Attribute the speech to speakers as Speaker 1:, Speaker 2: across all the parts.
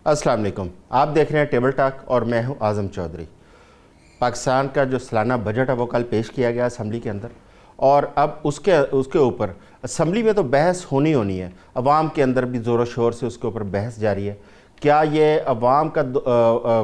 Speaker 1: अस्सलाम वालेकुम, आप देख रहे हैं टेबल टॉक और मैं हूं आज़म चौधरी। पाकिस्तान का जो सालाना बजट है वो कल पेश किया गया असम्बली के अंदर, और अब उसके ऊपर असम्बली में तो बहस होनी है। अवाम के अंदर भी ज़ोर शोर से उसके ऊपर बहस जारी है। क्या ये अवाम का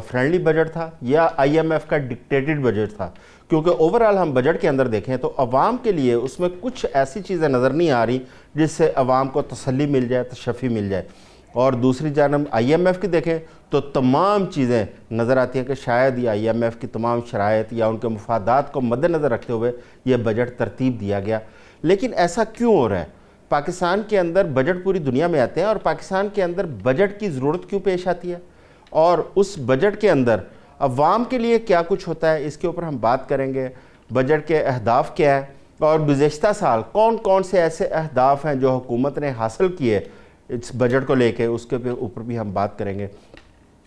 Speaker 1: फ्रेंडली बजट था या IMF का डिक्टेटेड बजट था? क्योंकि ओवरऑल हम बजट के अंदर देखें तो अवाम के लिए उसमें कुछ ऐसी चीज़ें नज़र नहीं आ रही जिससे अवाम को तसल्ली मिल जाए, तशफ़ी मिल जाए। और दूसरी जानब IMF की देखें तो तमाम चीज़ें नज़र आती हैं कि शायद ये IMF की तमाम शराइत या उनके मुफादात को मद्देनज़र रखते हुए ये बजट तरतीब दिया गया। लेकिन ऐसा क्यों हो रहा है? पाकिस्तान के अंदर बजट पूरी दुनिया में आते हैं और पाकिस्तान के अंदर बजट की ज़रूरत क्यों पेश आती है, और उस बजट के अंदर अवाम के लिए क्या कुछ होता है, इसके ऊपर हम बात करेंगे। बजट के अहदाफ क्या है और गुज़श्ता साल कौन कौन से ऐसे अहदाफ हैं जो हुकूमत ने हासिल किए इस बजट को लेके, उसके ऊपर भी हम बात करेंगे।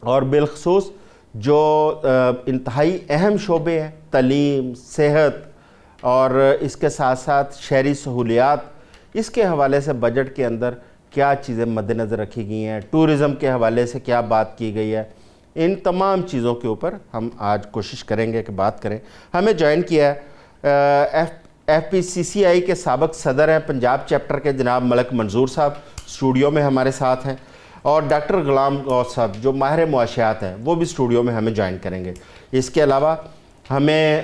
Speaker 1: और बिलखसूस जो इंतहाई अहम शोबे हैं, तलीम, सेहत और इसके साथ साथ शहरी सहूलियात, इसके हवाले से बजट के अंदर क्या चीज़ें मद्देनज़र रखी गई हैं, टूरिज़म के हवाले से क्या बात की गई है, इन तमाम चीज़ों के ऊपर हम आज कोशिश करेंगे कि बात करें। हमें ज्वाइन किया है FPCCI के साबिक़ सदर हैं पंजाब चैप्टर के जनाब मलिक मंजूर साहब, स्टूडियो में हमारे साथ हैं, और डॉक्टर गुलाम गौस साहब जो माहिर मुआशियात हैं वो भी स्टूडियो में हमें ज्वाइन करेंगे। इसके अलावा हमें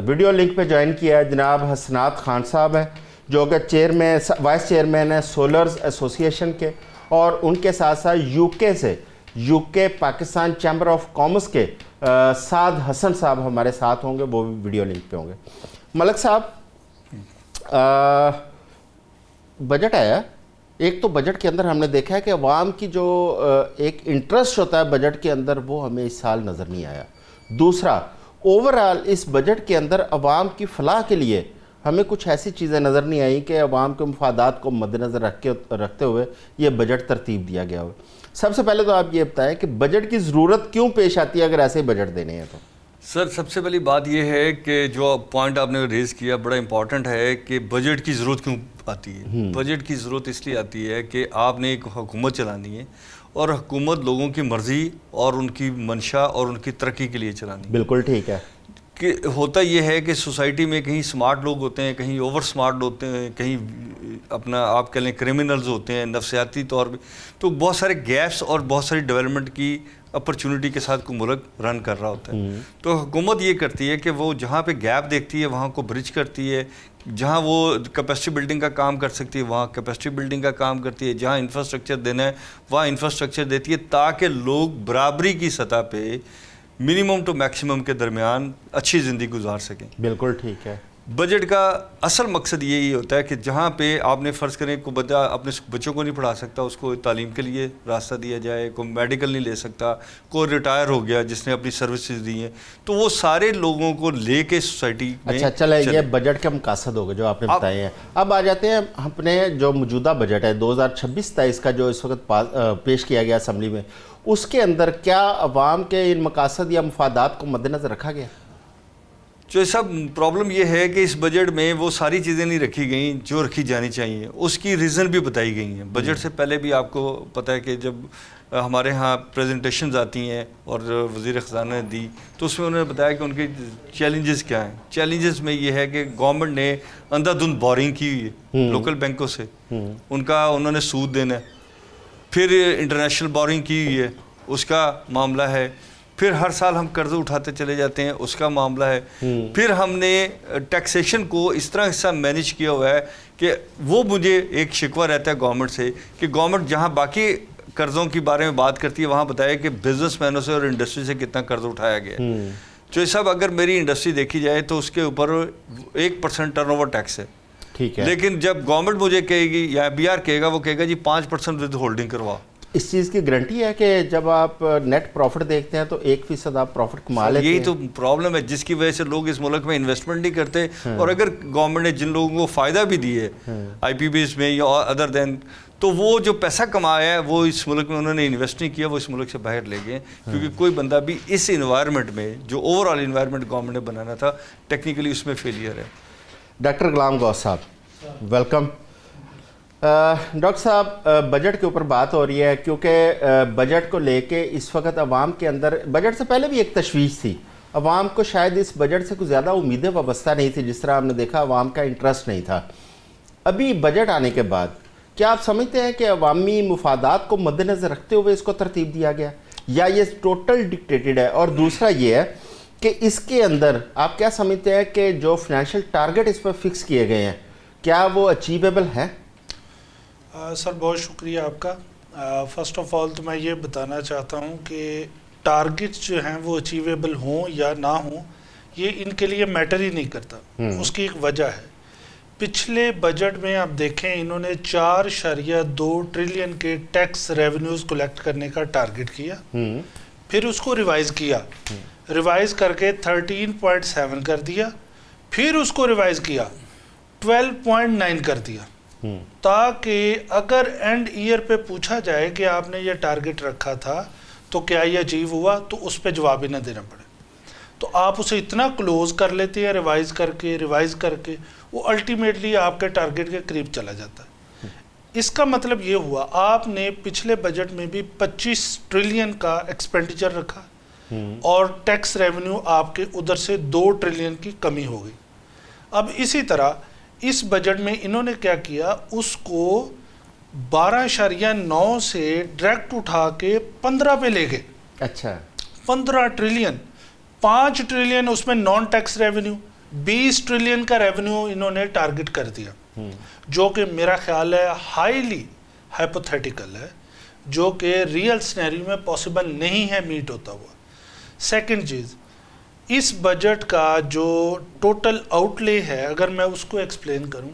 Speaker 1: वीडियो लिंक पे ज्वाइन किया है जनाब हसनात खान साहब हैं जो कि वाइस चेयरमैन है सोलर्स एसोसिएशन के, और उनके साथ साथ UK Pakistan chamber of commerce के साद हसन साहब हमारे साथ होंगे, वो भी वीडियो लिंक पे होंगे। मलिक साहब, बजट आया, एक तो बजट के अंदर हमने देखा है कि अवाम की जो एक इंटरेस्ट होता है बजट के अंदर वो हमें इस साल नज़र नहीं आया। दूसरा, ओवरऑल इस बजट के अंदर अवाम की फलाह के लिए हमें कुछ ऐसी चीज़ें नज़र नहीं आई कि अवाम के मुफादात को मद्देनज़र रखते हुए ये बजट तरतीब दिया गया हो। सबसे पहले तो आप ये बताएं कि बजट की ज़रूरत क्यों पेश आती है अगर ऐसे बजट देने हैं तो?
Speaker 2: सर, सबसे पहली बात यह है कि जो पॉइंट आपने रेज़ किया बड़ा इंपॉर्टेंट है कि बजट की ज़रूरत क्यों आती है। बजट की ज़रूरत इसलिए आती है कि आपने एक हुकूमत चलानी है, और हुकूमत लोगों की मर्ज़ी और उनकी मंशा और उनकी तरक्की के लिए चलानी है।
Speaker 1: बिल्कुल ठीक है
Speaker 2: कि होता यह है कि सोसाइटी में कहीं स्मार्ट लोग होते हैं, कहीं ओवर स्मार्ट होते हैं, कहीं अपना आप कह लें क्रिमिनल्स होते हैं नफसियाती तौर पे, तो बहुत सारे गैप्स और बहुत सारी डेवलपमेंट की अपॉर्चुनिटी के साथ कोई मुल्क रन कर रहा होता है। तो हुकूमत ये करती है कि वो जहाँ पे गैप देखती है वहाँ को ब्रिज करती है, जहाँ वो कैपेसिटी बिल्डिंग का काम कर सकती है वहाँ कैपेसिटी बिल्डिंग का काम करती है, जहाँ इंफ्रास्ट्रक्चर देना है वहाँ इंफ्रास्ट्रक्चर देती है, ताकि लोग बराबरी की सतह पे मिनिमम टू मैक्सिमम के दरमियान अच्छी ज़िंदगी गुजार सकें।
Speaker 1: बिल्कुल ठीक है।
Speaker 2: बजट का असल मकसद यही होता है कि जहाँ पे आपने फ़र्ज़ करें को बच्चा अपने बच्चों को नहीं पढ़ा सकता, उसको तालीम के लिए रास्ता दिया जाए, कोई मेडिकल नहीं ले सकता, कोई रिटायर हो गया जिसने अपनी सर्विसेज दी हैं, तो वो सारे लोगों को लेके सोसाइटी में।
Speaker 1: अच्छा, चले ये बजट के मकासद हो गए जो आपने बताए हैं। अब आ जाते हैं अपने जो मौजूदा बजट है 2026-23 का जो इस वक्त पेश किया गया असम्बली में, उसके अंदर क्या अवाम के इन मकासद या मुफादात को मद्देनज़र रखा गया?
Speaker 2: जो सब प्रॉब्लम ये है कि इस बजट में वो सारी चीज़ें नहीं रखी गई जो रखी जानी चाहिए, उसकी रीज़न भी बताई गई हैं। बजट से पहले भी आपको पता है कि जब हमारे यहाँ प्रेजेंटेशंस आती हैं और वज़ीर ख़ज़ाना ने दी तो उसमें उन्होंने बताया कि उनके चैलेंजेस क्या हैं। चैलेंजेस में ये है कि गवर्नमेंट ने अंधाधुंध बोरिंग की हुई है लोकल बैंकों से, उनका उन्होंने सूद देना है, फिर इंटरनेशनल बोरिंग की हुई है उसका मामला है, फिर हर साल हम कर्ज उठाते चले जाते हैं उसका मामला है, फिर हमने टैक्सेशन को इस तरह से मैनेज किया हुआ है कि वो मुझे एक शिकवा रहता है गवर्नमेंट से कि गवर्नमेंट जहाँ बाकी कर्ज़ों के बारे में बात करती है वहाँ बताया कि बिजनेसमैनों से और इंडस्ट्री से कितना कर्ज उठाया गया। तो ये सब अगर मेरी इंडस्ट्री देखी जाए तो उसके ऊपर 1% टर्नओवर टैक्स है, ठीक है, लेकिन जब गवर्नमेंट मुझे कहेगी या BR कहेगा वो कहेगा जी 5% विद होल्डिंग करवाओ।
Speaker 1: इस चीज़ की गारंटी है कि जब आप नेट प्रॉफिट देखते हैं तो 1% आप प्रॉफिट कमा लेते हैं?
Speaker 2: यही तो प्रॉब्लम है जिसकी वजह से लोग इस मुल्क में इन्वेस्टमेंट नहीं करते। और अगर गवर्नमेंट ने जिन लोगों को फ़ायदा भी दिए IPBs में या अदर देन, तो वो जो पैसा कमाया है वो इस मुल्क में उन्होंने इन्वेस्ट नहीं किया, वो इस मुल्क से बाहर ले गए, क्योंकि कोई बंदा भी इस इन्वायरमेंट में जो ओवरऑल इन्वायरमेंट गवर्नमेंट ने बनाना था टेक्निकली उसमें फेलियर है।
Speaker 1: डॉक्टर गुलाम गौस साहब, वेलकम। डॉक्टर साहब, बजट के ऊपर बात हो रही है क्योंकि बजट को लेके इस वक्त अवाम के अंदर बजट से पहले भी एक तशवीश थी। अवाम को शायद इस बजट से कुछ ज़्यादा उम्मीदें वाबस्ता नहीं थी, जिस तरह हमने देखा अवाम का इंटरेस्ट नहीं था। अभी बजट आने के बाद क्या आप समझते हैं कि अवामी मुफादात को मद्देनज़र रखते हुए इसको तरतीब दिया गया, या ये टोटल डिक्टेटेड है? और दूसरा ये है कि इसके अंदर आप क्या समझते हैं कि जो फाइनेंशियल टारगेट इस पर फिक्स किए गए हैं, क्या वो अचीवेबल हैं?
Speaker 3: सर बहुत शुक्रिया आपका। फ़र्स्ट ऑफ़ ऑल तो मैं ये बताना चाहता हूँ कि टारगेट्स जो हैं वो अचीवेबल हों या ना हों, ये इनके लिए मैटर ही नहीं करता। उसकी एक वजह है। पिछले बजट में आप देखें, इन्होंने 4.2 ट्रिलियन के टैक्स रेवेन्यूज़ कलेक्ट करने का टारगेट किया, फिर उसको रिवाइज़ किया, रिवाइज़ करके 13.7 कर दिया, फिर उसको रिवाइज़ किया 12.9 कर दिया, ताकि अगर एंड ईयर पे पूछा जाए कि आपने ये टारगेट रखा था तो क्या ये अचीव हुआ, तो उस पर जवाब ही ना देना पड़े। तो आप उसे इतना क्लोज कर लेते हैं रिवाइज़ करके वो अल्टीमेटली आपके टारगेट के करीब चला जाता है। इसका मतलब ये हुआ, आपने पिछले बजट में भी 25 ट्रिलियन का एक्सपेंडिचर रखा और टैक्स रेवेन्यू आपके उधर से 2 ट्रिलियन की कमी हो गई। अब इसी तरह इस बजट में इन्होंने क्या किया, उसको 12.9 से डायरेक्ट उठा के 15 पे ले गए।
Speaker 1: अच्छा,
Speaker 3: 15 ट्रिलियन, 5 ट्रिलियन उसमें नॉन टैक्स रेवेन्यू, 20 ट्रिलियन का रेवेन्यू इन्होंने टारगेट कर दिया, जो कि मेरा ख्याल है हाईली हाइपोथेटिकल है, जो कि रियल सिनेरियो में पॉसिबल नहीं है मीट होता हुआ। सेकंड चीज़, इस बजट का जो टोटल आउटले है, अगर मैं उसको एक्सप्लेन करूं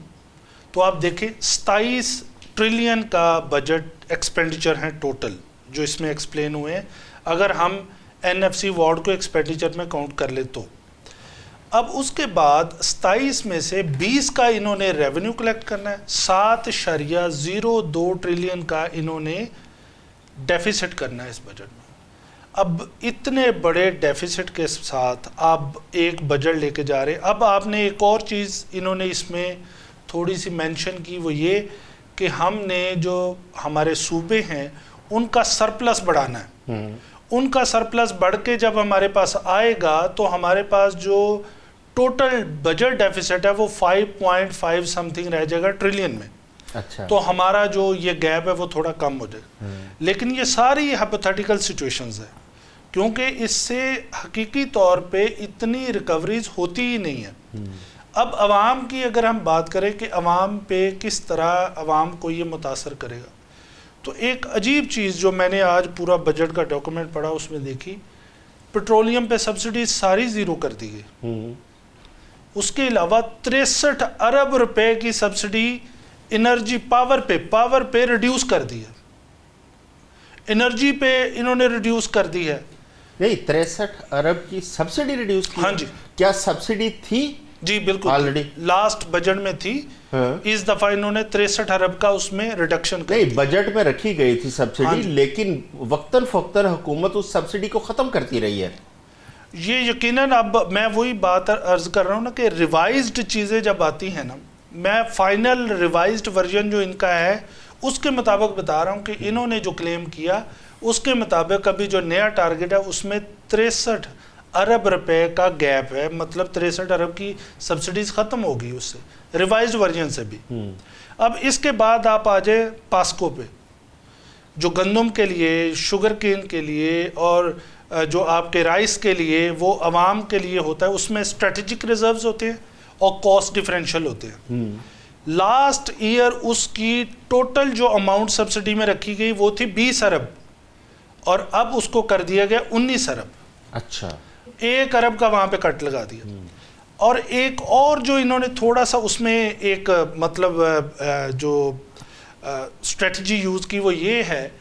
Speaker 3: तो आप देखें 27 ट्रिलियन का बजट एक्सपेंडिचर है टोटल जो इसमें एक्सप्लेन हुए हैं, अगर हम NFC वार्ड को एक्सपेंडिचर में काउंट कर ले तो। अब उसके बाद 27 में से 20 का इन्होंने रेवेन्यू कलेक्ट करना है, 7.02 ट्रिलियन का इन्होंने डेफिसिट करना है इस बजट में। अब इतने बड़े डेफिसिट के साथ आप एक बजट लेके जा रहे हैं। अब आपने एक और चीज़ इन्होंने इसमें थोड़ी सी मेंशन की, वो ये कि हमने जो हमारे सूबे हैं उनका सरप्लस बढ़ाना है। उनका सरप्लस बढ़ के जब हमारे पास आएगा तो हमारे पास जो टोटल बजट डेफिसिट है वो 5.5 समथिंग रह जाएगा ट्रिलियन में।
Speaker 1: अच्छा,
Speaker 3: तो हमारा जो ये गैप है वो थोड़ा कम हो जाएगा। लेकिन ये सारी हाइपोथेटिकल सिचुएशंस है, क्योंकि इससे हकीकी तौर पे इतनी रिकवरीज होती ही नहीं है। अब अवाम की अगर हम बात करें कि अवाम पे किस तरह अवाम को ये मुतासर करेगा, तो एक अजीब चीज़ जो मैंने आज पूरा बजट का डॉक्यूमेंट पढ़ा उसमें देखी, पेट्रोलियम पे सब्सिडी सारी ज़ीरो कर दी गई। उसके अलावा 63 अरब रुपए की सब्सिडी एनर्जी पावर पे रिड्यूस कर दी है, एनर्जी पे इन्होंने रिड्यूस कर दी है।
Speaker 1: नहीं, 63 अरब की सब्सिडी रिड्यूस की?
Speaker 3: हाँ जी।
Speaker 1: क्या सब्सिडी थी?
Speaker 3: जी बिल्कुल,
Speaker 1: ऑलरेडी
Speaker 3: लास्ट बजट में थी।
Speaker 1: हाँ।
Speaker 3: इस दफा इन्होंने 63 अरब का उसमें रिडक्शन कर
Speaker 1: नहीं,
Speaker 3: दिया।
Speaker 1: बजट में रखी गई थी सब्सिडी,
Speaker 3: हाँ जी।
Speaker 1: लेकिन वक्तन फवक्तन हुकूमत उस सब्सिडी को ख़त्म करती रही है।
Speaker 3: ये यकीनन, अब मैं वही बात अर्ज कर रहा हूँ ना कि रिवाइज्ड चीज़ें जब आती हैं ना, मैं फाइनल रिवाइज्ड वर्जन जो इनका है उसके मुताबिक बता रहा हूँ कि इन्होंने जो क्लेम किया उसके मुताबिक अभी जो नया टारगेट है उसमें 63 अरब रुपए का गैप है, मतलब 63 अरब की सब्सिडीज ख़त्म होगी उससे, रिवाइज्ड वर्जन से भी। अब इसके बाद आप आ जाए पास्को पे, जो गंदम के लिए, शुगर केन के लिए और जो आपके राइस के लिए, वो अवाम के लिए होता है, उसमें स्ट्रेटेजिक रिजर्व्स होते हैं और कॉस्ट डिफरेंशियल होते हैं। लास्ट ईयर उसकी टोटल जो अमाउंट सब्सिडी में रखी गई वो थी 20 अरब और अब उसको कर दिया गया 19 अरब।
Speaker 1: अच्छा,
Speaker 3: 1 अरब का वहाँ पे कट लगा दिया। और एक और जो इन्होंने थोड़ा सा उसमें एक मतलब जो स्ट्रेटजी यूज़ की वो ये है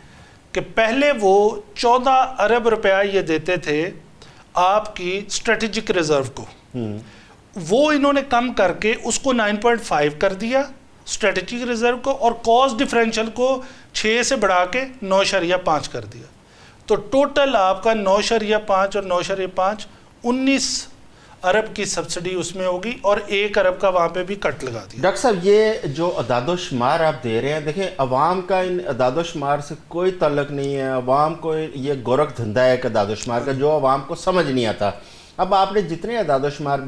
Speaker 3: कि पहले वो 14 अरब रुपया ये देते थे आपकी स्ट्रेटेजिक रिजर्व को, वो इन्होंने कम करके उसको 9.5 कर दिया स्ट्रेटेजिक रिजर्व को, और कॉस्ट डिफरेंशियल को 6 से बढ़ा के 9.5 कर दिया। तो टोटल आपका 9.5 और 9.5 19 अरब की सब्सिडी उसमें होगी और 1 अरब का वहाँ पे भी कट लगा दिया।
Speaker 1: डॉक्टर साहब, ये जो अदादोशुमार आप दे रहे हैं, देखें अवाम का इन अदादोशुमार से कोई ताल्लुक नहीं है। अवाम को ये गोरख धंधा है एक अदादोशुमार का, जो अवाम को समझ नहीं आता। अब आपने जितने अदादोशुमार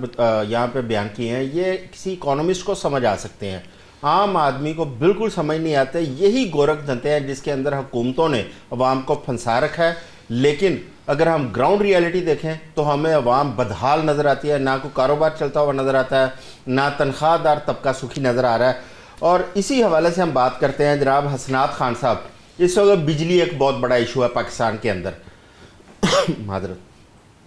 Speaker 1: यहाँ पे बयान किए हैं, ये किसी इकोनॉमिस्ट को समझ आ सकते हैं, आम आदमी को बिल्कुल समझ नहीं आते। यही गोरख धंधे हैं जिसके अंदर हुकूमतों ने अवाम को फंसा रखा है। लेकिन अगर हम ग्राउंड रियलिटी देखें तो हमें अवाम बदहाल नज़र आती है, ना कोई कारोबार चलता हुआ नज़र आता है, ना तनख्वाहदार तबका सुखी नज़र आ रहा है। और इसी हवाले से हम बात करते हैं जनाब हसनात खान साहब। इस वक्त बिजली एक बहुत बड़ा इशू है पाकिस्तान के अंदर। मादरत,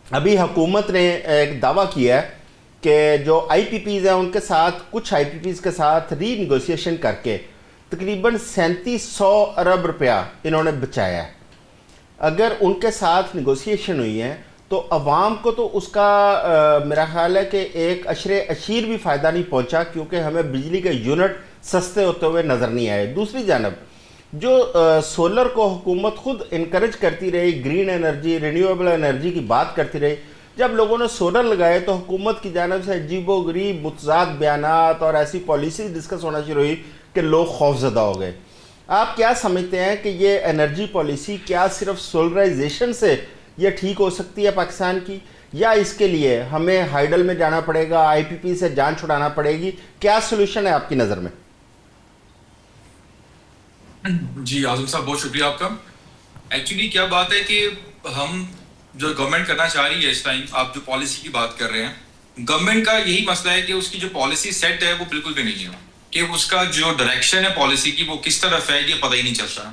Speaker 1: अभी हुकूमत ने एक दावा किया है कि जो IPPs हैं उनके साथ, कुछ IPPs के साथ रीनिगोशिएशन करके तकरीबन 3700 अरब रुपया इन्होंने बचाया है। अगर उनके साथ निगोशिएशन हुई है तो अवाम को तो उसका मेरा ख्याल है कि एक अशरे अशीर भी फ़ायदा नहीं पहुंचा, क्योंकि हमें बिजली के यूनिट सस्ते होते हुए नज़र नहीं आए। दूसरी जानब जो सोलर को हुकूमत खुद इनकरेज करती रही, ग्रीन एनर्जी, रिन्यूएबल एनर्जी की बात करती रही, जब लोगों ने सोलर लगाए तो हुकूमत की जानिब से अजीबो गरीब मुतज़ाद बयानात और ऐसी पॉलिसी डिस्कस होना शुरू हुई कि लोग खौफजदा हो गए। आप क्या समझते हैं कि ये एनर्जी पॉलिसी क्या सिर्फ सोलराइजेशन से ये ठीक हो सकती है पाकिस्तान की, या इसके लिए हमें हाइडल में जाना पड़ेगा, IPP से जान छुड़ाना पड़ेगी? क्या सोल्यूशन है आपकी नज़र में?
Speaker 4: जी आजम साहब, बहुत शुक्रिया आपका। एक्चुअली क्या बात है कि हम जो गवर्नमेंट करना चाह रही है इस टाइम, आप जो पॉलिसी की बात कर रहे हैं, गवर्नमेंट का यही मसला है कि उसकी जो पॉलिसी सेट है वो बिल्कुल भी नहीं है, कि उसका जो डायरेक्शन है पॉलिसी की वो किस तरफ है ये पता ही नहीं चलता।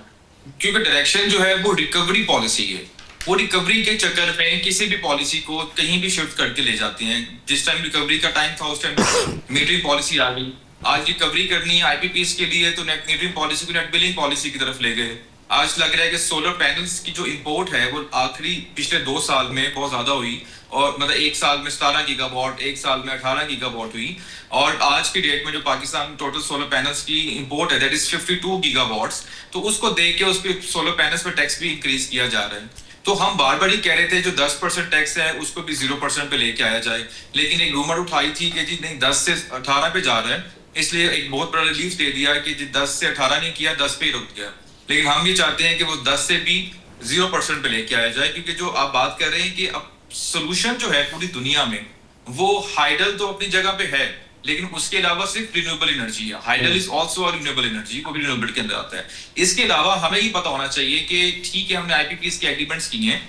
Speaker 4: क्योंकि डायरेक्शन जो है वो रिकवरी पॉलिसी है, वो रिकवरी के चक्कर में किसी भी पॉलिसी को कहीं भी शिफ्ट करके ले जाते हैं। जिस टाइम रिकवरी का टाइम था उस टाइम मीटरिंग पॉलिसी आ गई, आज रिकवरी करनी है IPPs के लिए तो नेट मीटरिंग पॉलिसी को नेट बिलिंग पॉलिसी की तरफ ले गए। आज लग रहा है कि सोलर पैनल्स की जो इंपोर्ट है वो आखिरी पिछले 2 साल में बहुत ज्यादा हुई, और मतलब 1 साल में 17 गीगावाट, 1 साल में 18 गीगावाट हुई, और आज की डेट में जो पाकिस्तान में टोटल सोलर पैनल्स की इंपोर्ट है दैट इज 52 गीगावाट्स। तो उसको देख के उस पर सोलर पैनल्स पर टैक्स भी इंक्रीज किया जा रहा है। तो हम बार बार ही कह रहे थे जो 10% टैक्स है उसको भी 0% पे लेके आया जाए, लेकिन एक रूमर उठाई थी कि जी नहीं 10 से 18 पे जा रहा है, इसलिए एक बहुत बड़ा रिलीफ दे दिया कि जी 10 से 18 नहीं किया, 10 पे ही रुक गया। लेकिन हम ये चाहते हैं कि वो 10 से भी 0% पे लेके आया जाए, क्योंकि जो आप बात कर रहे हैं कि अब सोल्यूशन जो है पूरी दुनिया में वो हाइडल तो अपनी जगह पे है, लेकिन उसके अलावा सिर्फ रिन्यूएबल एनर्जी है। Hydel is also renewable energy, वो भी रिन्यूएबल के अंदर आता है। इसके अलावा हमें ये पता होना चाहिए कि ठीक है हमने IPPs के एग्रीमेंट्स किए हैं,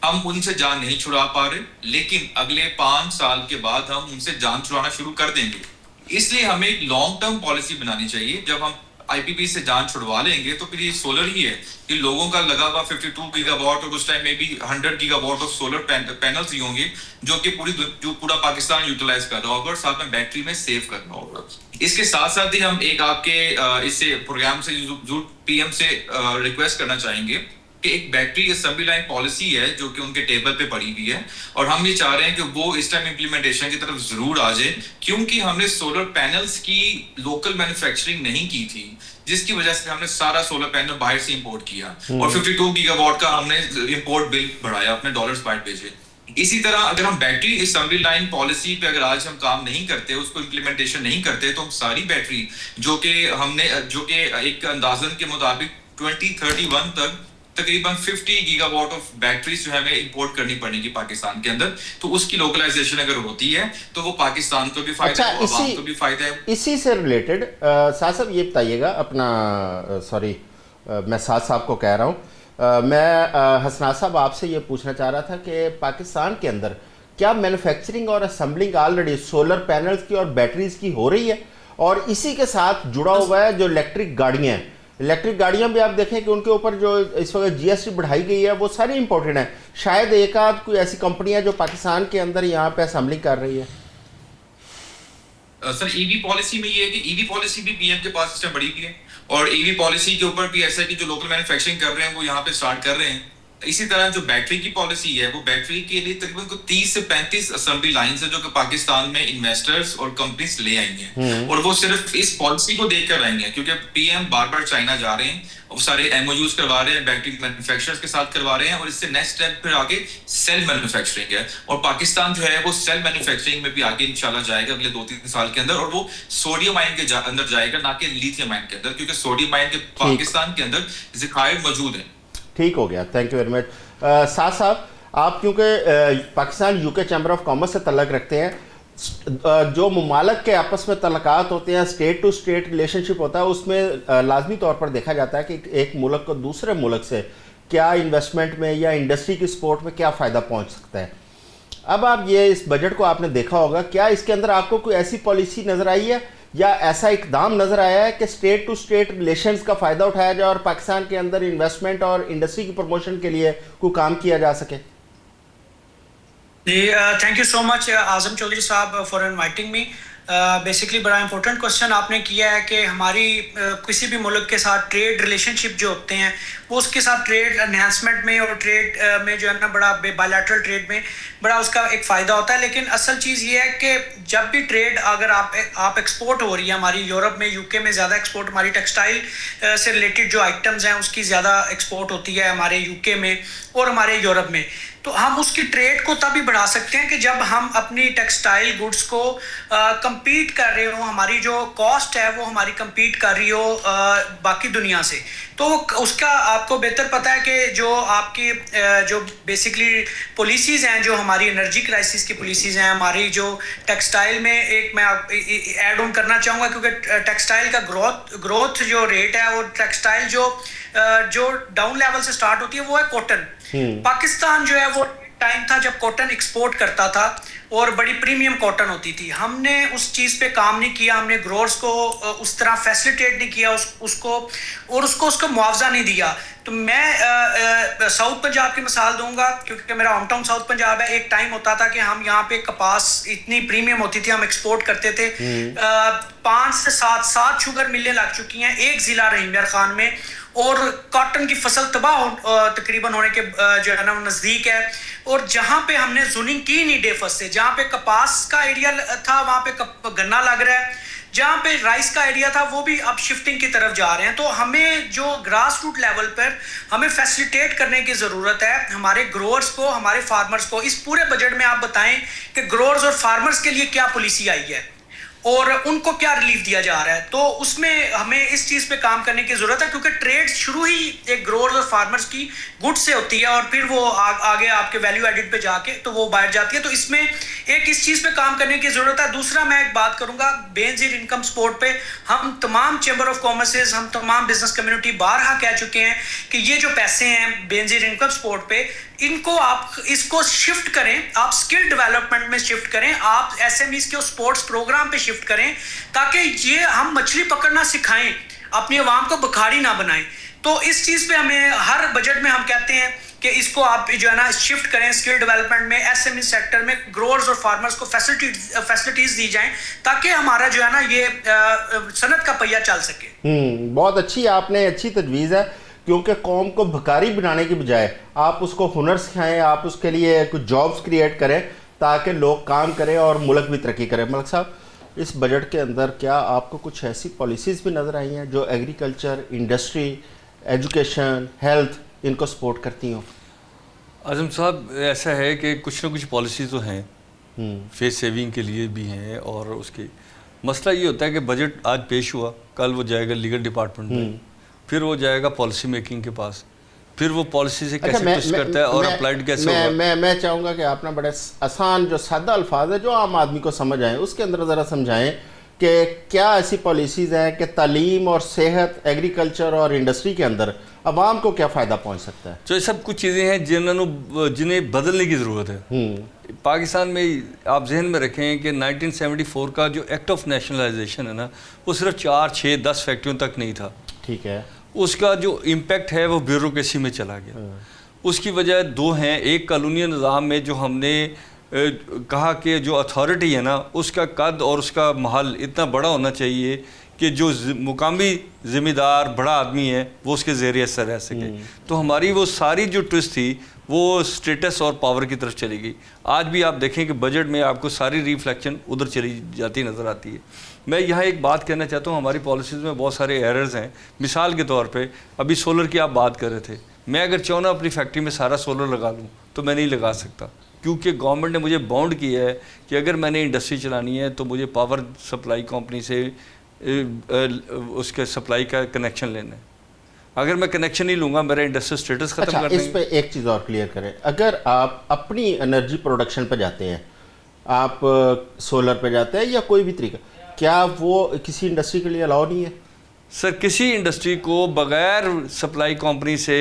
Speaker 4: हम उनसे जान नहीं छुड़ा पा रहे, लेकिन अगले 5 साल के बाद हम उनसे जान छुड़ाना शुरू कर देंगे। इसलिए हमें एक लॉन्ग टर्म पॉलिसी बनानी चाहिए। जब हम IPP से जान छुड़वा लेंगे तो फिर ये सोलर ही है कि लोगों का लगा हुआ 52 गीगावाट और उस टाइम में भी 100 गीगावाट ऑफ सोलर पैनल्स ही होंगे जो कि जो पूरा पाकिस्तान यूटिलाइज कर रहा होगा, और साथ में बैटरी में सेव करना होगा। इसके साथ साथ ही हम एक आपके इससे प्रोग्राम से जो PM से रिक्वेस्ट करना चाहेंगे कि एक बैटरी असेंबली लाइन पॉलिसी है जो कि उनके टेबल पे पड़ी हुई है, और हम ये चाह रहे हैं कि वो इस टाइम इम्प्लीमेंटेशन की तरफ जरूर आ जाए, क्योंकि हमने सोलर पैनल्स की लोकल मैन्युफैक्चरिंग नहीं की थी, जिसकी वजह से हमने सारा सोलर पैनल बाहर से इंपोर्ट किया, और 52 गीगावाट का हमने इंपोर्ट बिल बढ़ाया, अपने डॉलर्स बाहर भेजे। इसी तरह अगर हम बैटरी असेंबली लाइन पॉलिसी पे अगर आज हम काम नहीं करते, उसको इम्प्लीमेंटेशन नहीं करते, तो हम सारी बैटरी जो कि एक अंदाजन के मुताबिक 2031 तक तकरीबन 50 गीगावाट ऑफ बैटरीज जो है हमें इंपोर्ट करनी पड़ेगी पाकिस्तान के अंदर। तो उसकी लोकलाइजेशन अगर होती है तो वो पाकिस्तान को भी फायदा है, आवाम को भी फायदा है।
Speaker 1: इसी से रिलेटेड साहब ये बताइएगा अपना मैं साहब को कह रहा हूँ, मैं हसनात साहब आपसे ये पूछना चाह रहा था कि पाकिस्तान के अंदर क्या मैन्युफैक्चरिंग और असेंबलिंग ऑलरेडी सोलर पैनल्स की और बैटरीज की हो रही है, और इसी के साथ जुड़ा हुआ है जो इलेक्ट्रिक गाड़ियाँ हैं। इलेक्ट्रिक गाड़ियाँ भी आप देखें कि उनके ऊपर जो इस वक्त GST बढ़ाई गई है वो सारी इंपोर्टेड है। शायद एक आध कोई ऐसी कंपनियां जो पाकिस्तान के अंदर यहाँ पे असेंबलिंग कर रही है।
Speaker 4: सर EV पॉलिसी में ये है कि EV पॉलिसी भी PM के पास सिस्टम बड़ी हुई है, और EV पॉलिसी के ऊपर भी ऐसा है कि जो लोकल मैन्युफैक्चरिंग कर रहे हैं वो यहाँ पे स्टार्ट कर रहे हैं। इसी तरह जो बैटरी की पॉलिसी है, वो बैटरी के लिए तकरीबन 30 से 35 असेंबली लाइंस है जो कि पाकिस्तान में इन्वेस्टर्स और कंपनीज ले आएंगे, और वो सिर्फ इस पॉलिसी को देखकर आएंगे, क्योंकि पीएम बार बार चाइना जा रहे हैं, वो सारे एमओयूज करवा रहे हैं, बैटरी मैन्युफैक्चरर्स के साथ करवा रहे हैं, और इससे नेक्स्ट स्टेप फिर आगे सेल मैन्युफैक्चरिंग है, और पाकिस्तान जो है वो सेल मैन्युफैक्चरिंग में भी आगे इंशाल्लाह जाएगा अगले 2-3 साल के अंदर, और वो सोडियम आयन के अंदर जाएगा, ना कि लिथियम आयन के अंदर, क्योंकि सोडियम आयन के पाकिस्तान के अंदर ज़खायर मौजूद है।
Speaker 1: ठीक हो गया, थैंक यू वेरी मच। साथ साथ आप क्योंकि Pakistan UK chamber of commerce से तल्लक रखते हैं, जो ममालक के आपस में तल्लकात होते हैं, स्टेट टू स्टेट रिलेशनशिप होता है, उसमें लाजमी तौर पर देखा जाता है कि एक मुल्क को दूसरे मुल्क से क्या इन्वेस्टमेंट में या इंडस्ट्री की सपोर्ट में क्या फ़ायदा पहुंच सकता है। अब आप ये इस बजट को आपने देखा होगा, क्या इसके अंदर आपको कोई ऐसी पॉलिसी नज़र आई है या ऐसा इकदाम नज़र आया है कि स्टेट टू स्टेट रिलेशंस का फ़ायदा उठाया जाए और पाकिस्तान के अंदर इन्वेस्टमेंट और इंडस्ट्री की प्रमोशन के लिए कोई काम किया जा सके?
Speaker 5: जी, थैंक यू सो मच आज़म चौधरी साहब फॉर इनवाइटिंग मी। बेसिकली बड़ा इंपॉर्टेंट क्वेश्चन आपने किया है कि हमारी किसी भी मुल्क के साथ ट्रेड रिलेशनशिप जो होते हैं वो उसके साथ ट्रेड एनहांसमेंट में और ट्रेड में जो है ना बड़ा बायलैटरल ट्रेड में बड़ा उसका एक फ़ायदा होता है। लेकिन असल चीज़ ये है कि जब भी ट्रेड अगर आप एक्सपोर्ट हो रही है, हमारी यूरोप में यूके में ज़्यादा एक्सपोर्ट, हमारी टेक्सटाइल से रिलेटेड जो आइटम्स हैं उसकी ज़्यादा एक्सपोर्ट होती है हमारे यूके में और हमारे यूरोप में, तो हम उसकी ट्रेड को तभी बढ़ा सकते हैं कि जब हम अपनी टेक्सटाइल गुड्स को compete कर रहे हो, हमारी जो कॉस्ट है वो हमारी compete कर रही हो बाकी दुनिया से। तो उसका आपको बेहतर पता है कि जो आपकी जो बेसिकली पॉलिसीज़ हैं, जो हमारी एनर्जी क्राइसिस की पॉलिसीज़ हैं, हमारी जो टेक्सटाइल में एक मैं ऐड ऑन करना चाहूँगा, क्योंकि टेक्सटाइल का ग्रोथ जो रेट है और टेक्सटाइल जो डाउन लेवल से स्टार्ट होती है वो है कॉटन। पाकिस्तान जो है वो टाइम था जब कॉटन एक्सपोर्ट करता था और बड़ी प्रीमियम कॉटन होती थी। हमने उस चीज़ पे काम नहीं किया, हमने ग्रोअर्स को उस तरह फैसिलिटेट नहीं किया उसको मुआवजा नहीं दिया। तो मैं साउथ पंजाब की मिसाल दूंगा, क्योंकि मेरा होम टाउन साउथ पंजाब है। एक टाइम होता था कि हम यहाँ पे कपास इतनी प्रीमियम होती थी, हम एक्सपोर्ट करते थे। 5 से 7 शुगर मिलें लग चुकी हैं एक ज़िला रहीम खान में, और कॉटन की फसल तबाह तकरीबन होने के जो है ना नज़दीक है। और जहाँ पे हमने ज़ूनिंग की नहीं डेफस से, जहाँ पे कपास का एरिया था वहाँ पे गन्ना लग रहा है, जहाँ पे राइस का एरिया था वो भी अब शिफ्टिंग की तरफ जा रहे हैं। तो हमें जो ग्रास रूट लेवल पर हमें फैसिलिटेट करने की ज़रूरत है हमारे ग्रोअर्स को, हमारे फार्मर्स को। इस पूरे बजट में आप बताएं कि ग्रोअर्स और फार्मर्स के लिए क्या पॉलिसी आई है और उनको क्या रिलीफ दिया जा रहा है। तो उसमें हमें इस चीज़ पे काम करने की ज़रूरत है, क्योंकि ट्रेड शुरू ही एक ग्रोअर्स और फार्मर्स की गुड से होती है और फिर वो आगे आपके वैल्यू एडिड पे जाके तो वो बाहर जाती है। तो इसमें एक इस चीज़ पे काम करने की ज़रूरत है। दूसरा मैं एक बात करूँगा बेनज़ीर इनकम सपोर्ट पे। हम तमाम चैम्बर ऑफ कॉमर्सेज, हम तमाम बिजनेस कम्युनिटी बारहा कह चुके हैं कि ये जो पैसे हैं बेनज़ीर इनकम सपोर्ट पे, इनको आप इसको शिफ्ट करें, आप स्किल डेवलपमेंट में शिफ्ट करें, आप एसएमईज के स्पोर्ट्स प्रोग्राम पे शिफ्ट करें, ताकि ये हम मछली पकड़ना सिखाएं, अपनी आवाम को बुखारी ना बनाएं। तो इस चीज़ पे हमें हर बजट में हम कहते हैं कि इसको आप जो है ना शिफ्ट करें स्किल डेवलपमेंट में, एसएमई सेक्टर में ग्रोअर्स और फार्मर्स को फैसिलिटीज दी जाएं, ताकि हमारा जो है ना ये सनत का पहिया चल सके।
Speaker 1: बहुत अच्छी आपने अच्छी तजवीज़ है, क्योंकि कौम को भिखारी बनाने की बजाय आप उसको हुनर सिखाएं, आप उसके लिए कुछ जॉब्स क्रिएट करें ताकि लोग काम करें और मुल्क भी तरक्की करें। मलिक साहब, इस बजट के अंदर क्या आपको कुछ ऐसी पॉलिसीज़ भी नज़र आई हैं जो एग्रीकल्चर, इंडस्ट्री, एजुकेशन, हेल्थ इनको सपोर्ट करती हों?
Speaker 2: आज़म साहब, ऐसा है कि कुछ ना कुछ पॉलिसी तो हैं, फेस सेविंग के लिए भी हैं, और उसके मसला ये होता है कि बजट आज पेश हुआ, कल वो जाएगा लीगल डिपार्टमेंट में, फिर वो जाएगा पॉलिसी मेकिंग के पास, फिर वो पॉलिसी से कैसे ट्विस्ट करता है और अप्लाइड कैसे होगा।
Speaker 1: मैं चाहूँगा कि आप ना बड़े आसान जो सादा अल्फाज है जो आम आदमी को समझ आए उसके अंदर ज़रा समझाएं कि क्या ऐसी पॉलिसीज़ हैं कि तालीम और सेहत, एग्रीकल्चर और इंडस्ट्री के अंदर आवाम को क्या फ़ायदा पहुँच सकता है।
Speaker 2: तो ये सब कुछ चीज़ें हैं जिन्हें बदलने की ज़रूरत है। पाकिस्तान में आप जहन में रखें कि 1974 का जो एक्ट ऑफ नेशनलाइजेशन है ना, वो सिर्फ 4, 6, 10 फैक्ट्रियों तक नहीं था।
Speaker 1: ठीक है,
Speaker 2: उसका जो इम्पेक्ट है वो ब्यूरोक्रेसी में चला गया। उसकी वजह दो हैं। एक कॉलोनियल निज़ाम में जो हमने कहा कि जो अथॉरिटी है ना उसका कद और उसका महल इतना बड़ा होना चाहिए कि जो मुकामी ज़िम्मेदार बड़ा आदमी है वो उसके ज़ेर असर रह सके। तो हमारी वो सारी जो ट्विस्ट थी वो स्टेटस और पावर की तरफ चली गई। आज भी आप देखें कि बजट में आपको सारी रिफ्लेक्शन उधर चली जाती नज़र आती है। मैं यहाँ एक बात कहना चाहता हूँ, हमारी पॉलिसीज़ में बहुत सारे एरर्स हैं। मिसाल के तौर पे अभी सोलर की आप बात कर रहे थे, मैं अगर चाहूँ ना अपनी फैक्ट्री में सारा सोलर लगा लूँ तो मैं नहीं लगा सकता, क्योंकि गवर्नमेंट ने मुझे बाउंड किया है कि अगर मैंने इंडस्ट्री चलानी है तो मुझे पावर सप्लाई कंपनी से उसके सप्लाई का कनेक्शन लेना है। अगर मैं कनेक्शन नहीं लूँगा मेरा इंडस्ट्रियल स्टेटस खत्म कर देंगे।
Speaker 1: इस पे एक चीज़ और क्लियर करें, अगर आप अपनी एनर्जी प्रोडक्शन पे जाते हैं, आप सोलर पे जाते हैं या कोई भी तरीका, क्या वो किसी इंडस्ट्री के लिए अलाउ नहीं है?
Speaker 2: सर किसी इंडस्ट्री को बगैर सप्लाई कंपनी से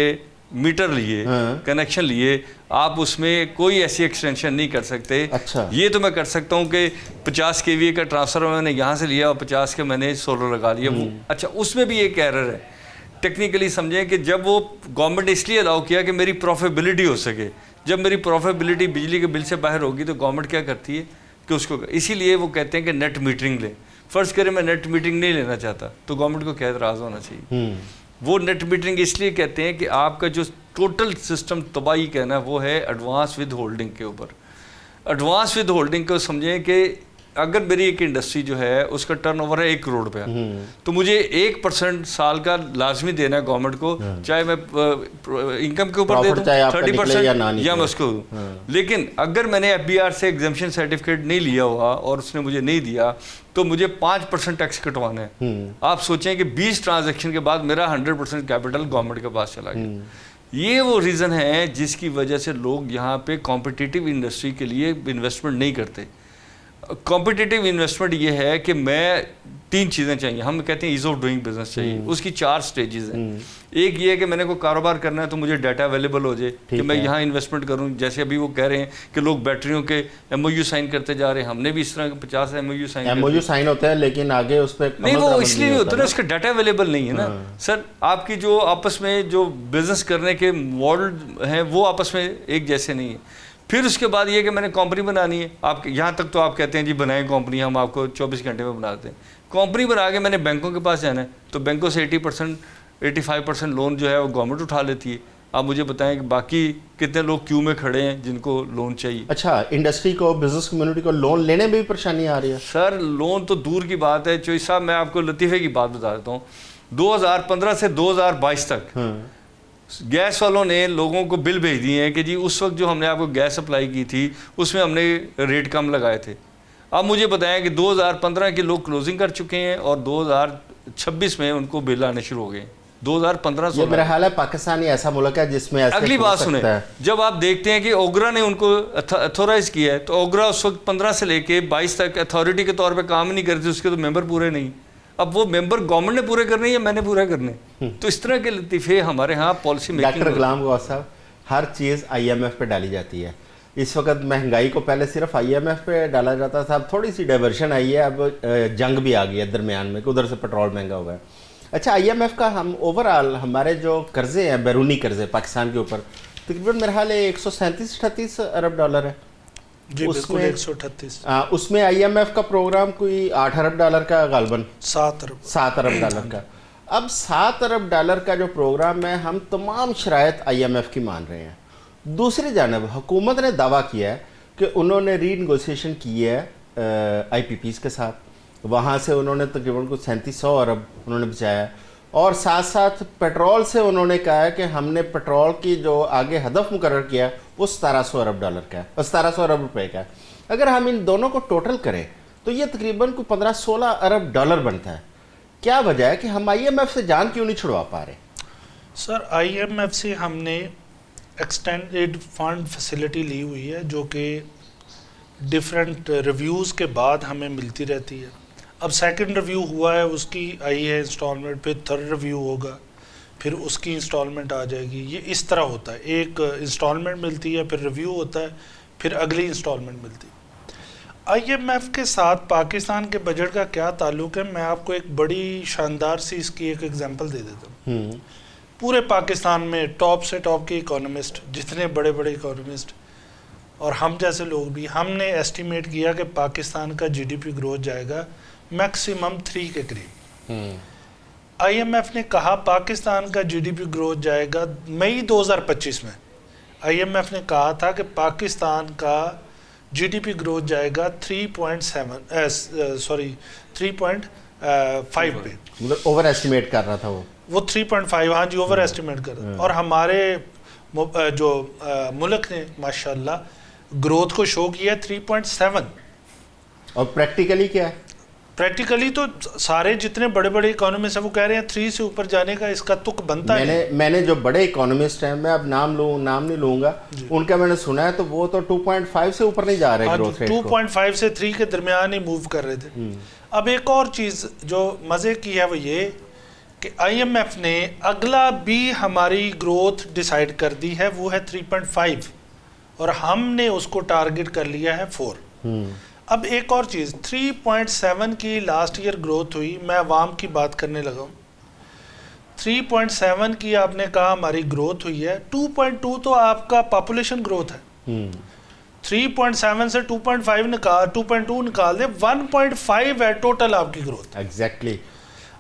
Speaker 2: मीटर लिए, कनेक्शन लिए, आप उसमें कोई ऐसी एक्सटेंशन नहीं कर सकते।
Speaker 1: अच्छा।
Speaker 2: ये तो मैं कर सकता हूँ कि 50 kVA का ट्रांसफर मैंने यहाँ से लिया और 50 के मैंने सोलर लगा लिया। वो अच्छा, उसमें भी एक एरर है टेक्निकली, समझें कि जब वो गवर्नमेंट ने इसलिए अलाउ किया कि मेरी प्रॉफिटेबिलिटी हो सके। जब मेरी प्रॉफिटेबिलिटी बिजली के बिल से बाहर होगी तो गवर्नमेंट क्या करती है कि उसको, इसीलिए वो कहते हैं कि नेट मीटरिंग लें। फ़र्ज़ करें मैं नेट मीटरिंग नहीं लेना चाहता तो गवर्नमेंट को क्या एतराज़ होना चाहिए? वो नेट मीटरिंग इसलिए कहते हैं कि आपका जो टोटल सिस्टम तबाही कहना है वो है एडवांस विद होल्डिंग के ऊपर। एडवांस विद होल्डिंग को समझें कि अगर मेरी एक इंडस्ट्री जो है उसका टर्नओवर है 1 करोड़ रुपया, तो मुझे 1% साल का लाजमी देना है गवर्नमेंट को, चाहे मैं इनकम के ऊपर दे दूँ 30% या मैं उसको दूँ। लेकिन अगर मैंने FBR से एग्जेम्पशन सर्टिफिकेट नहीं लिया हुआ और उसने मुझे नहीं दिया तो मुझे 5% टैक्स कटवाना है। आप सोचें कि 20 ट्रांजेक्शन के बाद मेरा 100% कैपिटल गवर्नमेंट के पास चला गया। ये वो रीज़न है जिसकी वजह से लोग यहाँ पे कॉम्पिटिटिव इंडस्ट्री के लिए इन्वेस्टमेंट नहीं करते। कॉम्पिटिटिव इन्वेस्टमेंट ये है कि मैं 3 चीज़ें चाहिए, हम कहते हैं ईज़ ऑफ डूइंग बिजनेस चाहिए, उसकी 4 स्टेजेस हैं। एक ये है कि मैंने कोई कारोबार करना है तो मुझे डाटा अवेलेबल हो जाए कि मैं यहाँ इन्वेस्टमेंट करूँ। जैसे अभी वो कह रहे हैं कि लोग बैटरियों के MOU साइन करते जा रहे हैं, हमने भी इस तरह के 50 MOU
Speaker 1: साइन होते हैं, लेकिन आगे उस पर
Speaker 2: नहीं, वो इसलिए नहीं होता ना, उसका डाटा अवेलेबल नहीं है ना सर। आपकी जो आपस में जो बिजनेस करने के मॉडल हैं वो आपस में एक जैसे नहीं है। फिर उसके बाद ये कि मैंने कंपनी बनानी है, आप यहाँ तक तो आप कहते हैं जी बनाएं कंपनी, हम आपको 24 घंटे में बनाते हैं। कंपनी बना के मैंने बैंकों के पास जाना है तो बैंकों से 80% 85% लोन जो है वो गवर्नमेंट उठा लेती है। आप मुझे बताएं कि बाकी कितने लोग क्यू में खड़े हैं जिनको लोन चाहिए।
Speaker 1: अच्छा, इंडस्ट्री को, बिजनेस कम्युनिटी को लोन लेने में भी परेशानी आ रही है?
Speaker 2: सर लोन तो दूर की बात है। चौधरी साहब मैं आपको लतीफ़े की बात बता देता हूँ, 2015 से 2022 तक गैस वालों ने लोगों को बिल भेज दिए हैं कि जी उस वक्त जो हमने आपको गैस सप्लाई की थी उसमें हमने रेट कम लगाए थे। अब मुझे बताएं कि 2015 के लोग क्लोजिंग कर चुके हैं और 2026 में उनको बिल आने शुरू हो गए। 2015
Speaker 1: ये मेरा हाल है, पाकिस्तान ही ऐसा मुल्क है जिसमें ऐसे
Speaker 2: अगली बात सुने, जब आप देखते हैं कि ओगरा ने उनको अथोराइज किया है तो ओगरा उस वक्त 15 से लेके 22 तक अथॉरिटी के तौर पर काम नहीं करती, उसके तो मेंबर पूरे नहीं। अब वो मेंबर गवर्नमेंट ने पूरे करने या मैंने पूरा करने? तो इस तरह के लतीफ़े हमारे यहाँ पॉलिसी मेकिंग।
Speaker 1: डॉक्टर गुलाम गौस साहब, हर चीज़ IMF पे डाली जाती है। इस वक्त महंगाई को पहले सिर्फ IMF पे डाला जाता था, अब थोड़ी सी डाइवर्शन आई है, अब जंग भी आ गई है दरमियान में, उधर से पेट्रोल महंगा हुआ है। अच्छा, IMF का हम ओवरऑल हमारे जो कर्जे हैं, बैरूनी कर्जे पाकिस्तान के ऊपर, तकरीबन मेरा हाल है 137-138 अरब डॉलर है।
Speaker 3: जी बिल्कुल 138।
Speaker 1: उसमें IMF का प्रोग्राम कोई 8 अरब डॉलर का, गालबन 7 अरब डॉलर का। अब 7 अरब डॉलर का जो प्रोग्राम है, हम तमाम शराइत IMF की मान रहे हैं। दूसरी जानब हुकूमत ने दावा किया है कि उन्होंने रीनेगोशिएशन की है IPPs के साथ, वहाँ से उन्होंने तकरीबन कुछ 3700 अरब उन्होंने बचाया, और साथ साथ पेट्रोल से उन्होंने कहा है कि हमने पेट्रोल की जो आगे हदफ मुकर्रर किया है वो 1700 अरब डॉलर का है, 1700 अरब रुपए का है। अगर हम इन दोनों को टोटल करें तो ये तकरीबन कोई 15-16 अरब डॉलर बनता है। क्या वजह है कि हम IMF से जान क्यों नहीं छुड़वा पा रहे?
Speaker 3: सर IMF से हमने एक्सटेंडेड फंड फैसिलिटी ली हुई है जो कि डिफरेंट रिव्यूज़ के बाद हमें मिलती रहती है। अब सेकंड रिव्यू हुआ है, उसकी आई है इंस्टॉलमेंट, फिर थर्ड रिव्यू होगा, फिर उसकी इंस्टॉलमेंट आ जाएगी। ये इस तरह होता है, एक इंस्टॉलमेंट मिलती है, फिर रिव्यू होता है, फिर अगली इंस्टॉलमेंट मिलती है। IMF के साथ पाकिस्तान के बजट का क्या ताल्लुक़ है, मैं आपको एक बड़ी शानदार सी इसकी एक एग्जांपल दे देता हूँ। पूरे पाकिस्तान में टॉप से टॉप के इकोनॉमिस्ट, जितने बड़े बड़े इकोनॉमिस्ट और हम जैसे लोग भी, हमने एस्टिमेट किया कि पाकिस्तान का GDP ग्रोथ जाएगा मैक्सिमम 3 के करीब। IMF ने कहा पाकिस्तान का GDP ग्रोथ जाएगा मई 2025 में। IMF ने कहा था कि पाकिस्तान का GDP ग्रोथ जाएगा 3.5 पे,
Speaker 1: मतलब ओवर एस्टिमेट कर रहा था वो
Speaker 3: 3.5, हाँ जी, ओवर एस्टिमेट कर रहा था। और हमारे जो मुल्क ने माशाल्लाह ग्रोथ को शो किया 3.7।
Speaker 1: और प्रैक्टिकली क्या है?
Speaker 3: प्रैक्टिकली तो सारे जितने बड़े बड़े इकोनॉमिस्ट हैं वो कह रहे हैं 3 से ऊपर जाने का इसका तुक बनता है।
Speaker 1: मैंने जो बड़े इकोनॉमिस्ट हैं, मैं अब नाम नहीं लूँगा, उनका मैंने सुना है तो वो तो 2.5 से ऊपर नहीं जा रहे ग्रोथ रेट को।
Speaker 3: 2.5 से 3 के दरमियान ही मूव कर रहे थे। अब एक और चीज़ जो मज़े की है वो ये कि IMF ने अगला भी हमारी ग्रोथ डिसाइड कर दी है, वो है 3.5 और हमने उसको टारगेट कर लिया है 4। अब एक और चीज़, 3.7 की लास्ट ईयर ग्रोथ हुई, मैं अवाम की बात करने लगा हूँ। 3.7 की आपने कहा हमारी ग्रोथ हुई है, 2.2 तो आपका पॉपुलेशन ग्रोथ है। 3.7 से 2.5 निकाल, 2.2 निकाल दे, 1.5 है टोटल आपकी ग्रोथ।
Speaker 1: एग्जैक्टली।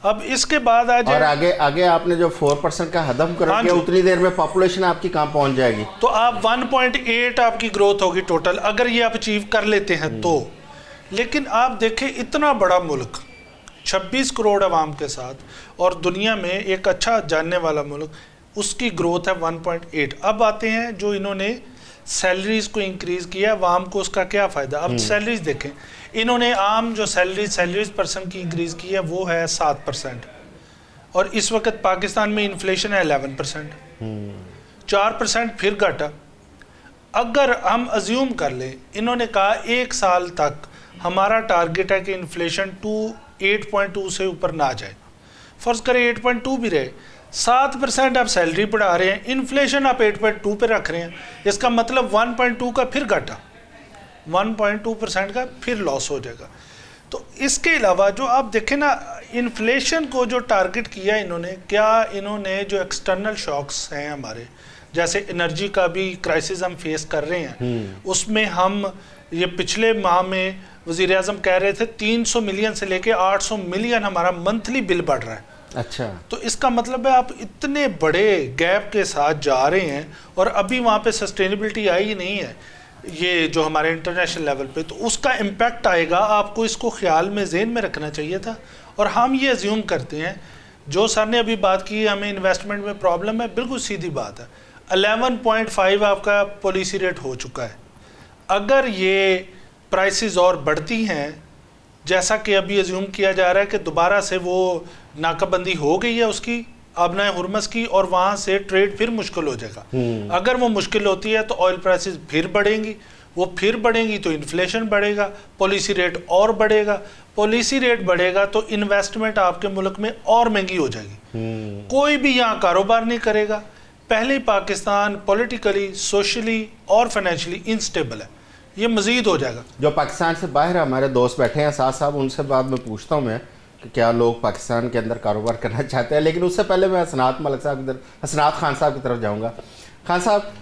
Speaker 3: अब इसके बाद आ जाए
Speaker 1: और आगे आपने जो 4% का हदम कर दिया, उतनी देर में पॉपुलेशन आपकी कहाँ पहुंच जाएगी?
Speaker 3: तो आप 1.8 आपकी ग्रोथ होगी टोटल, अगर ये आप अचीव कर लेते हैं तो। लेकिन आप देखें इतना बड़ा मुल्क 26 करोड़ आवाम के साथ और दुनिया में एक अच्छा जानने वाला मुल्क, उसकी ग्रोथ है 1.8। अब आते हैं जो इन्होंने सैलरीज को इंक्रीज किया, आवाम को उसका क्या फ़ायदा। अब सैलरीज देखें, इन्होंने आम जो सैलरीज पर्सन की इंक्रीज की है वो है 7% और इस वक्त पाकिस्तान में इन्फ्लेशन है 11%, 4% फिर घटा। अगर हम अज्यूम कर लें, इन्होंने कहा 1 साल तक हमारा टारगेट है कि इन्फ्लेशन 8.2 से ऊपर ना जाए। फ़र्ज़ करें 8.2 भी रहे, 7% आप सैलरी बढ़ा रहे हैं, इन्फ्लेशन आप 8.2 पे रख रहे हैं, इसका मतलब 1.2 का फिर घटा, 1.2% का फिर लॉस हो जाएगा। तो इसके अलावा जो आप देखें ना, इन्फ्लेशन को जो टारगेट किया इन्होंने, क्या इन्होंने जो एक्सटर्नल शॉक्स हैं हमारे, जैसे एनर्जी का भी क्राइसिस हम फेस कर रहे हैं, उसमें हम ये पिछले माह में वज़ीर आज़म कह रहे थे 300 मिलियन से लेके 800 मिलियन हमारा मंथली बिल बढ़ रहा है।
Speaker 1: अच्छा, तो
Speaker 3: इसका मतलब है आप इतने बड़े गैप के साथ जा रहे हैं और अभी वहाँ पे सस्टेनेबिलिटी आई ही नहीं है, ये जो हमारे इंटरनेशनल लेवल पे, तो उसका इम्पैक्ट आएगा। आपको इसको ख्याल में ज़हन में रखना चाहिए था। और हम ये अज्यूम करते हैं, जो सर ने अभी बात की हमें इन्वेस्टमेंट में प्रॉब्लम है, बिल्कुल सीधी बात है। 11.5 आपका पॉलिसी रेट हो चुका है। अगर ये प्राइसेस और बढ़ती हैं, जैसा कि अभी अज्यूम किया जा रहा है कि दोबारा से वो नाकाबंदी हो गई है उसकी आबना हुरमस की, और वहाँ से ट्रेड फिर मुश्किल हो जाएगा। अगर वो मुश्किल होती है तो ऑयल प्राइसेस फिर बढ़ेंगी, वो फिर बढ़ेंगी तो इन्फ्लेशन बढ़ेगा, पॉलिसी रेट और बढ़ेगा, पॉलिसी रेट बढ़ेगा तो इन्वेस्टमेंट आपके मुल्क में और महंगी हो जाएगी। कोई भी यहाँ कारोबार नहीं करेगा। पहले ही पाकिस्तान पॉलिटिकली, सोशली और फाइनेंशियली इनस्टेबल है, ये मज़ीद हो जाएगा।
Speaker 1: जो पाकिस्तान से बाहर हमारे दोस्त बैठे हैं साथ साहब, उनसे बाद में पूछता हूँ मैं कि क्या लोग पाकिस्तान के अंदर कारोबार करना चाहते हैं, लेकिन उससे पहले मैं हसनात खान साहब की तरफ जाऊँगा। खान साहब,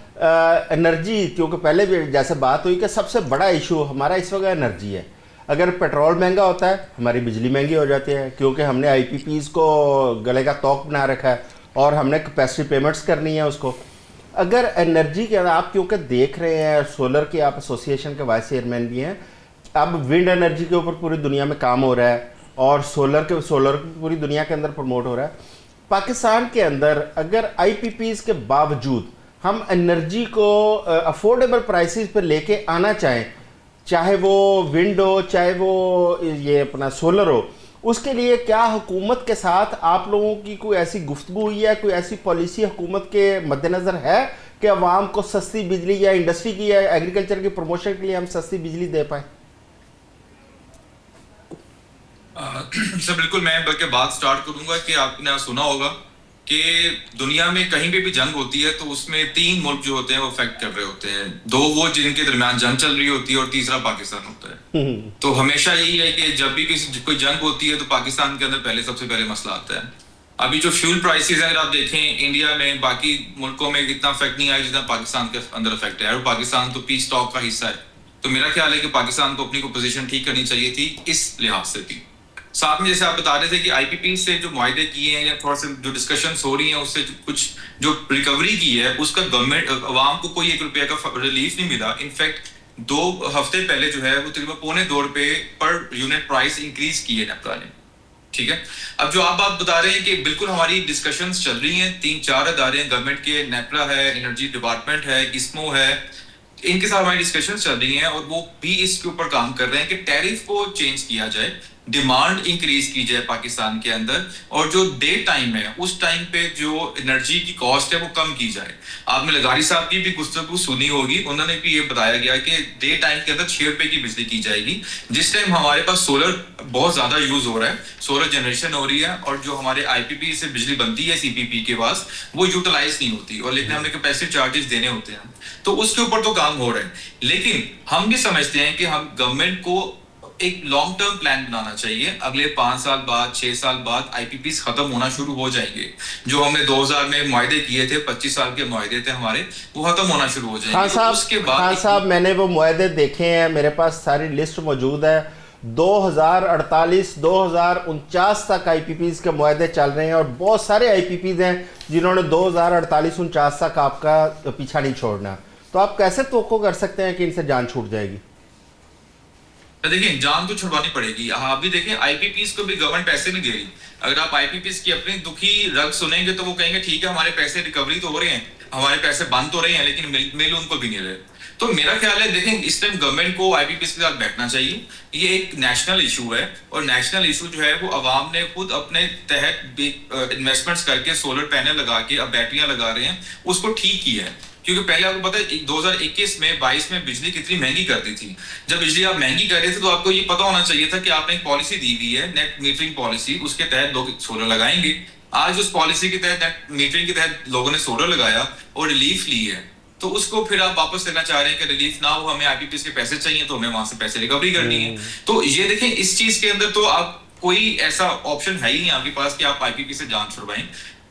Speaker 1: एनर्जी, क्योंकि पहले भी जैसे बात हुई कि सबसे बड़ा इशू हमारा इस वक्त एनर्जी है। अगर पेट्रोल महंगा होता है, हमारी बिजली महंगी हो जाती है, क्योंकि हमने IPPs को गले का तौक बना रखा है और हमने कैपेसिटी पेमेंट्स करनी है उसको। अगर एनर्जी के अंदर आप क्योंकि देख रहे हैं, सोलर की आप एसोसिएशन के वाइस चेयरमैन भी हैं, अब विंड एनर्जी के ऊपर पूरी दुनिया में काम हो रहा है और सोलर पूरी दुनिया के अंदर प्रमोट हो रहा है। पाकिस्तान के अंदर अगर IPPs के बावजूद हम एनर्जी को अफोर्डेबल प्राइसेस पर लेके आना चाहें, चाहे वो विंड हो, चाहे वो ये अपना सोलर हो, उसके लिए क्या हुकूमत के साथ आप लोगों की कोई ऐसी गुफ्तगू हुई है, कोई ऐसी पॉलिसी हुकूमत के मद्देनज़र है कि अवाम को सस्ती बिजली या इंडस्ट्री की या एग्रीकल्चर की प्रमोशन के लिए हम सस्ती बिजली दे पाएँ?
Speaker 4: सर बिल्कुल, मैं बल्कि बात स्टार्ट करूंगा कि आपने सुना होगा कि दुनिया में कहीं पे भी जंग होती है तो उसमें 3 मुल्क जो होते हैं वो अफेक्ट कर रहे होते हैं। 2 वो जिनके दरमियान जंग चल रही होती है और तीसरा पाकिस्तान होता है। तो हमेशा यही है कि जब भी कोई जंग होती है तो पाकिस्तान के अंदर सबसे पहले मसला आता है। अभी जो फ्यूल प्राइसेस है, अगर आप देखें इंडिया में बाकी मुल्कों में इतना अफेक्ट नहीं आया जितना पाकिस्तान के अंदर अफेक्ट है, और पाकिस्तान तो पीस स्टॉक का हिस्सा है। तो मेरा ख्याल है कि पाकिस्तान को अपनी पोजीशन ठीक करनी चाहिए थी इस लिहाज से भी। साथ में जैसे आप बता रहे थे कि आईपीपी से जो मुआहदे किए हैं या थोड़ा सा जो डिस्कशंस हो रही हैं उससे कुछ जो रिकवरी की है उसका गवर्नमेंट अवाम को कोई 1 रुपये का रिलीफ नहीं मिला। इनफैक्ट 2 हफ्ते पहले जो है वो तकरीबन ₹2.25 पर यूनिट प्राइस इंक्रीज की है नेपरा ने। ठीक है, अब जो आप बात बता रहे हैं कि बिल्कुल हमारी डिस्कशंस चल रही हैं, 3-4 अदारे हैं गवर्नमेंट के, नेपरा है, एनर्जी डिपार्टमेंट है, किस्मो है, इनके साथ हमारी डिस्कशंस चल रही हैं और वो भी इसके ऊपर काम कर रहे हैं कि टैरिफ को चेंज किया जाए, डिमांड इंक्रीज की जाए पाकिस्तान के अंदर, और जो डे टाइम है उस टाइम पे जो एनर्जी की कॉस्ट है वो कम की जाए। आपने लगारी साहब की भी गुफ्तगू सुनी होगी, उन्होंने भी ये बताया गया कि डे टाइम के अंदर 6 रुपए की बिजली की जाएगी। जिस टाइम हमारे पास सोलर बहुत ज्यादा यूज हो रहा है, सोलर जनरेशन हो रही है और जो हमारे आईपीपी से बिजली बनती है सीपीपी के पास वो यूटिलाइज नहीं होती, और लेकिन हमें कैपेसिटी चार्जेस देने होते हैं, तो उसके ऊपर तो काम हो रहा है। लेकिन हम भी समझते हैं कि हम गवर्नमेंट को एक लॉन्ग टर्म प्लान बनाना चाहिए। अगले 5 साल बाद 6 साल बाद आईपीपी खत्म होना शुरू हो जाएंगे। जो हमने 2000 में मुआहदे किए थे, 25 साल के मुआहदे थे हमारे, वो खत्म होना शुरू हो जाएंगे। उसके बाद
Speaker 1: खान साहब मैंने वो मुआहदे देखे हैं, मेरे पास सारी लिस्ट मौजूद है। 2048 2049 तक आईपीपीज के मुआहदे चल रहे हैं और बहुत सारे आईपीपीज हैं जिन्होंने 2048-49 तक आपका पीछा नहीं छोड़ना। तो आप कैसे तवक्को कर सकते हैं कि इनसे जान छूट जाएगी?
Speaker 4: देखिए, जान तो छुड़वानी पड़ेगी। आप भी देखें, आईपीपीस को भी गवर्नमेंट पैसे नहीं दे रही। अगर आप आईपीपीस की अपनी दुखी रग सुनेंगे तो वो कहेंगे ठीक है हमारे पैसे रिकवरी तो हो रहे हैं, हमारे पैसे बंद तो रहे हैं, लेकिन मिल उनको भी नहीं रहे। तो मेरा ख्याल है, देखें, इस टाइम गवर्नमेंट को आईपीपीस के साथ बैठना चाहिए। ये एक नेशनल इशू है और नेशनल इशू जो है वो अवाम ने खुद अपने तहत इन्वेस्टमेंट्स करके सोलर पैनल लगा के अब बैटरियां लगा रहे हैं, उसको ठीक किया है। क्योंकि पहले आपको पता है 2021 में 22 में बिजली कितनी महंगी करती थी। जब बिजली आप महंगी कर रहे थे तो आपको ये पता होना चाहिए था कि आपने एक पॉलिसी दी हुई है, नेट मीटरिंग पॉलिसी, उसके तहत लोग सोलर लगाएंगे। आज उस पॉलिसी के तहत, नेट मीटरिंग के तहत लोगों ने सोलर लगाया और रिलीफ ली है, तो उसको फिर आप वापस लेना चाह रहे हैं कि रिलीफ ना हो, हमें आईपीपीएस के पैसे चाहिए तो हमें वहां से पैसे रिकवरी करनी है। तो ये देखें, इस चीज के अंदर तो आप कोई ऐसा ऑप्शन है ही नहीं आपके पास कि आप आईपीपी से जान छुड़वाएं।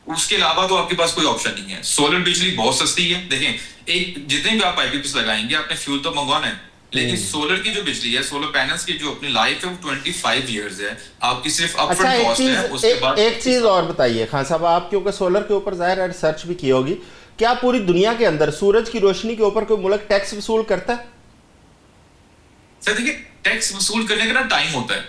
Speaker 4: उसके अलावा तो आपके पास कोई ऑप्शन नहीं है। सोलर बिजली बहुत सस्ती है। देखें, एक जितने भी आप आईपीपी लगाएंगे आपने फ्यूल तो मंगवाना है, लेकिन सोलर की जो बिजली है, सोलर पैनल्स की जो अपनी लाइफ है वो 25 इयर्स है। आपकी सिर्फ अपफ्रंट कॉस्ट है, उसके बाद
Speaker 1: एक चीज और बताइए खान साहब, आप क्योंकि सोलर के ऊपर जाहिर है रिसर्च भी की होगी, क्या पूरी दुनिया के अंदर सूरज की रोशनी के ऊपर कोई मुल्क टैक्स वसूल करता है?
Speaker 4: सर देखिए, टैक्स वसूल करने का ना टाइम होता है।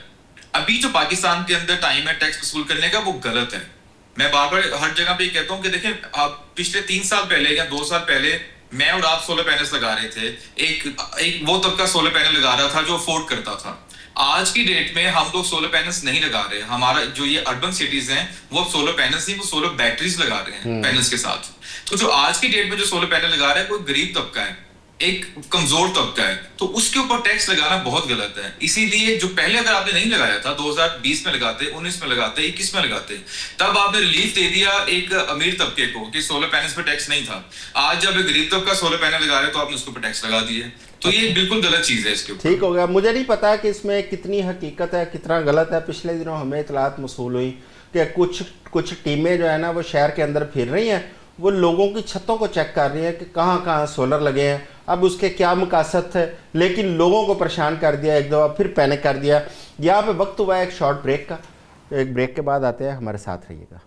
Speaker 4: अभी जो पाकिस्तान के अंदर टाइम है टैक्स वसूल करने का, वो गलत है। मैं बार बार हर जगह पे कहता हूँ कि देखें, आप पिछले 3 साल पहले या 2 साल पहले मैं और आप सोलर पैनल्स लगा रहे थे। एक वो तबका सोलर पैनल लगा रहा था जो अफोर्ड करता था। आज की डेट में हम लोग सोलर पैनल्स नहीं लगा रहे। हमारा जो ये अर्बन सिटीज हैं वो सोलर पैनल्स नहीं, वो सोलर बैटरीज लगा रहे हैं पैनल्स के साथ। तो जो आज की डेट में जो सोलर पैनल लगा रहा है कोई गरीब तबका है, एक कमजोर तबका है, तो उसके ऊपर टैक्स लगाना बहुत गलत है। इसीलिए जो पहले अगर आपने नहीं लगाया था, 2020 में लगाते, 19 में लगाते, 21 में लगाते, तब आपने रिलीफ दे दिया एक अमीर तबके को कि सोलर पैनल्स पे टैक्स नहीं था। आज जब एक गरीब तबका सोलर पैनल लगा रहे हैं तो आपने उसके ऊपर टैक्स लगा दिया। तो ये बिल्कुल गलत चीज है। इसके ऊपर
Speaker 1: ठीक हो गया। मुझे नहीं पता कि इसमें कितनी हकीकत है, कितना गलत है। पिछले दिनों हमें इतलात मसूल हुई कि कुछ टीमें जो है ना वो शहर के अंदर फिर रही हैं, वो लोगों की छतों को चेक कर रही हैं कि कहाँ कहाँ सोलर लगे हैं, अब उसके क्या मकासद थे, लेकिन लोगों को परेशान कर दिया, एक दफ़ा फिर पैनिक कर दिया। यहाँ पे वक्त हुआ है एक शॉर्ट ब्रेक का। एक ब्रेक के बाद आते हैं, हमारे साथ रहिएगा।